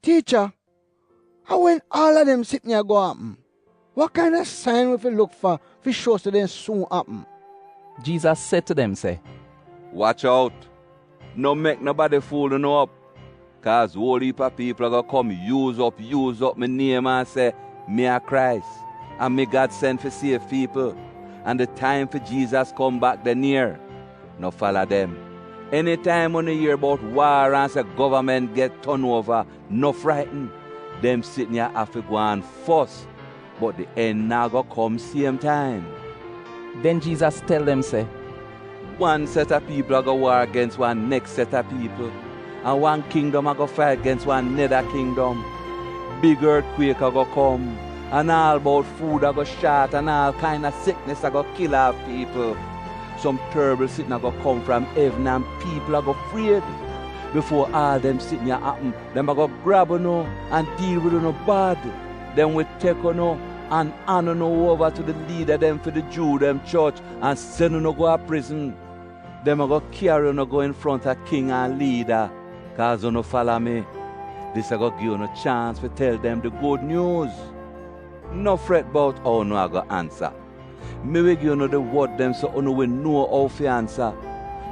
Teacher, and when all of them sitting here go happen, what kind of sign we look for show us that them soon happen? Jesus said to them, say, Watch out. No make nobody fool you up. Cause whole heap of people are gonna come use up my name and say, me a Christ. And me God sent for save people. And the time for Jesus come back the near. No follow them. Anytime when you hear about war and say government get turned over, no frighten. Them sitting here have to go on first. But the end now go come same time. Then Jesus tell them, say, one set of people are going to war against one next set of people. And one kingdom are going to fight against one another kingdom. Big earthquake are going to come. And all about food are going to short. And all kind of sickness are going to kill off people. Some terrible sitting are going to come from heaven. And people are going to afraid. Before all them sitting here happen, them are going to grab you and deal with you bad. Then we take you and hand you over to the leader them for the Jew them church and send you go to prison. Them are going to carry you go in front of king and leader. Cause you no follow me. This is going to give you a chance to tell them the good news. No fret about how you are going to answer. Me will give you the word them so you will know how to answer.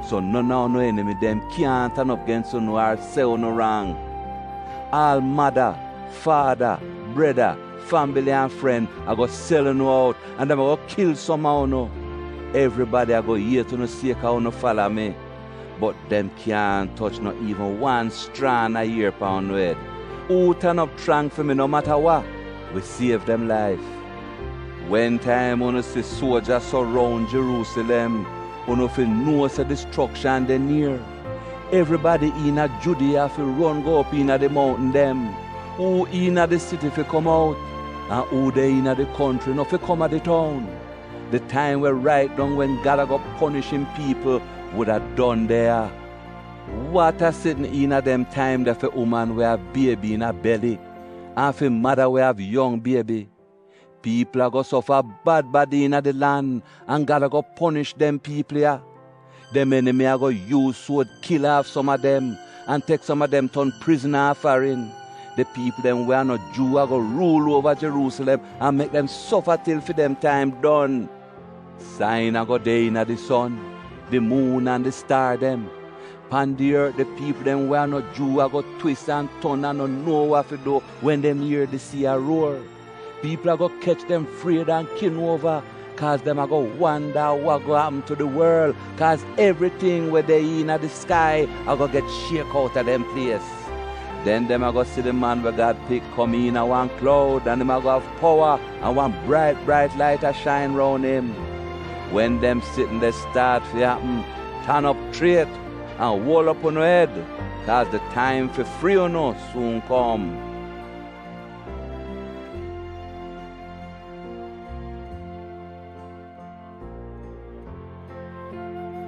So none of no enemy them can't turn up against you or say you wrong. All mother, father, brother, family and friend are going to sell you out and them are going to kill somehow. No. Everybody are going to hear to no sake how you follow me. But them can't touch not even one strand a year upon head. Who turn up strong for me no matter what, we save them life. When time you see soldiers surround Jerusalem, you feel no destruction they near. Everybody in a Judea fi run go up in the mountain them. Who in the city fi come out, and who they in the country no fi come at the town. The time we right down when God go punishing people would have done there. What a sitting in a them time that for woman we have baby in a belly, and for mother we have young baby. People are going to suffer bad in the land, and God are going to punish them people here. Them enemy are going to use sword, kill off some of them, and take some of them turn prisoner foreign. The people them who are not Jew are going to rule over Jerusalem and make them suffer till for them time done. Sign are going to day in the sun, the moon and the star them. Pan the earth, the people them who are not Jew are going to twist and turn and not know what to do when them hear the sea a roar. People are going to catch them afraid and kill over, cause them are going to wonder what going to happen to the world, cause everything where they in the sky are going to get shake out of them place. Then them are going to see the man where God pick come in and one cloud, and them are going to have power and one bright light a shine round him. When them sitting they start to happen, turn up straight and hold up on your head, cause the time for free or no soon come.